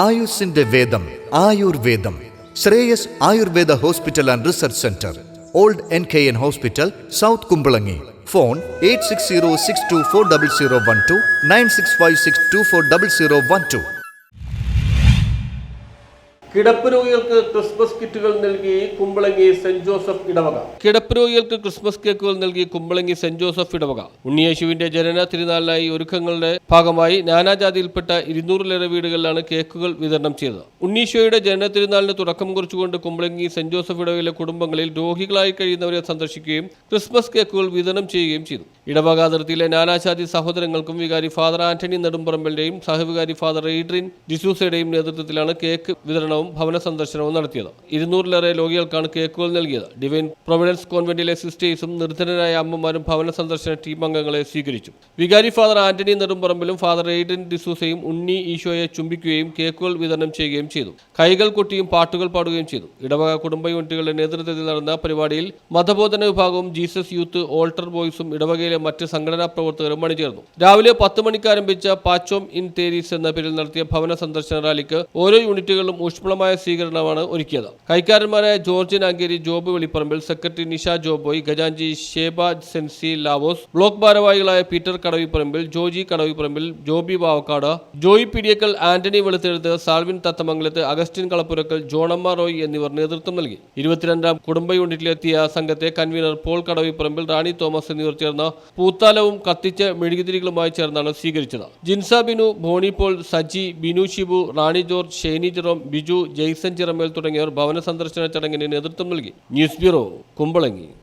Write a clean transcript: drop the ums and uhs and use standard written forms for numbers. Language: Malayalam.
ആയുസിന്റെ വേദം ആയുർവേദം. Shreyas Ayurveda hospital and research centre, old NKN hospital, south Kumbalangi. Phone 8606240012 9656240012. കിടപ്പ് രോഗികൾക്ക് ക്രിസ്മസ് കിറ്റുകൾ നൽകി കുമ്പളങ്ങി സെന്റ് ജോസഫ് ഇടവക. കിടപ്പ് രോഗികൾക്ക് ക്രിസ്മസ് കേക്കുകൾ നൽകി കുമ്പളങ്ങി സെന്റ് ജോസഫ് ഇടവക. ഉണ്ണിയേശുവിന്റെ ജനന തിരുനാളിനായി ഒരുക്കങ്ങളുടെ ഭാഗമായി നാനാജാതിയിൽപ്പെട്ട 200-ലേറെ വീടുകളിലാണ് കേക്കുകൾ വിതരണം ചെയ്തത്. ഉണ്ണീശോയുടെ ജനന തിരുനാളിന് തുടക്കം കുറിച്ചുകൊണ്ട് കുമ്പളങ്ങി സെന്റ് ജോസഫ് ഇടവകയിലെ കുടുംബങ്ങളിൽ രോഗികളായി കഴിയുന്നവരെ സന്ദർശിക്കുകയും ക്രിസ്മസ് കേക്കുകൾ വിതരണം ചെയ്യുകയും ചെയ്തു. ഇടവക അതിർത്തിയിലെ നാനാജാതി സഹോദരങ്ങൾക്കും വികാരി ഫാദർ ആന്റണി നെടുമ്പറമ്പലിന്റെയും സഹവികാരി ഫാദർ എയ്ഡ്രിൻ ഡിസൂസയുടെയും നേതൃത്വത്തിലാണ് കേക്ക് വിതരണവും ഭവന സന്ദർശനവും നടത്തിയത്. 200-ലേറെ രോഗികൾക്കാണ് കേക്കുകൾ നൽകിയത്. ഡിവൈൻ പ്രൊവിഡൻസ് കോൺവെന്റിലെ സിസ്റ്റേഴ്സും നിർധനരായ അമ്മമാരും ഭവന സന്ദർശന ടീം അംഗങ്ങളെ സ്വീകരിച്ചു. വികാരി ഫാദർ ആന്റണി നെടുമ്പറമ്പിലും ഫാദർ എയ്ഡ്രിൻ ഡിസൂസയും ഉണ്ണി ഈശോയെ ചുംബിക്കുകയും കേക്കുകൾ വിതരണം ചെയ്യുകയും ചെയ്തു. കൈകൾ കൊട്ടിയും പാട്ടുകൾ പാടുകയും ചെയ്തു. ഇടവക കുടുംബ യൂണിറ്റുകളുടെ നേതൃത്വത്തിൽ നടന്ന പരിപാടിയിൽ മതബോധന വിഭാഗവും ജീസസ് യൂത്ത് ഓൾട്ടർ ബോയ്സും ഇടവകയിലെ മറ്റ് സംഘടനാ പ്രവർത്തകരും അണിചേർന്നു. രാവിലെ 10 മണിക്ക് ആരംഭിച്ച പാച്ചോം ഇൻ തേരീസ് എന്ന പേരിൽ നടത്തിയ ഭവന സന്ദർശന റാലിക്ക് ഓരോ യൂണിറ്റുകളിലും ഊഷ്മളമായ സ്വീകരണമാണ് ഒരുക്കിയത്. കൈക്കാരന്മാരായ ജോർജിൻ ആങ്കേരി, ജോബ് വെളിപ്പറമ്പിൽ, സെക്രട്ടറി നിഷ ജോബോയ്, ഖജാൻജി ഷേബ സെൻസി ലാവോസ്, ബ്ലോക്ക് ഭാരവാഹികളായ പീറ്റർ കടവിപ്പറമ്പിൽ, ജോജി കടവിപ്പറമ്പിൽ, ജോബി ബാവക്കാട്, ജോയി പിടിയക്കൽ, ആന്റണി വെളുത്തെഴുത്ത്, സാൽവിൻ തത്തമംഗലത്ത്, അഗസ്റ്റിൻ കളപ്പുരക്കൽ, ജോണമ്മ റോയ് എന്നിവർ നേതൃത്വം നൽകി. 22-ാം കുടുംബ യൂണിറ്റിലെത്തിയ സംഘത്തെ കൺവീനർ പോൾ കടവിപ്പറമ്പിൽ, റാണി തോമസ് എന്നിവർ ചേർന്ന് പൂത്താലവും കത്തിച്ച മെഴുകുതിരികളുമായി ചേർന്നാണ് സ്വീകരിച്ചത്. ജിൻസ ബിനു, ബോണി പോൾ, സജി, ബിനു ഷിബു, റാണി ജോർജ്, ഷെയ്നി ജെറോം, ബിജു, ജെയ്സൺ ചിറമേൽ തുടങ്ങിയവർ ഭവന സന്ദർശന ചടങ്ങിന് നേതൃത്വം നൽകി. News bureau, Kumbalangi.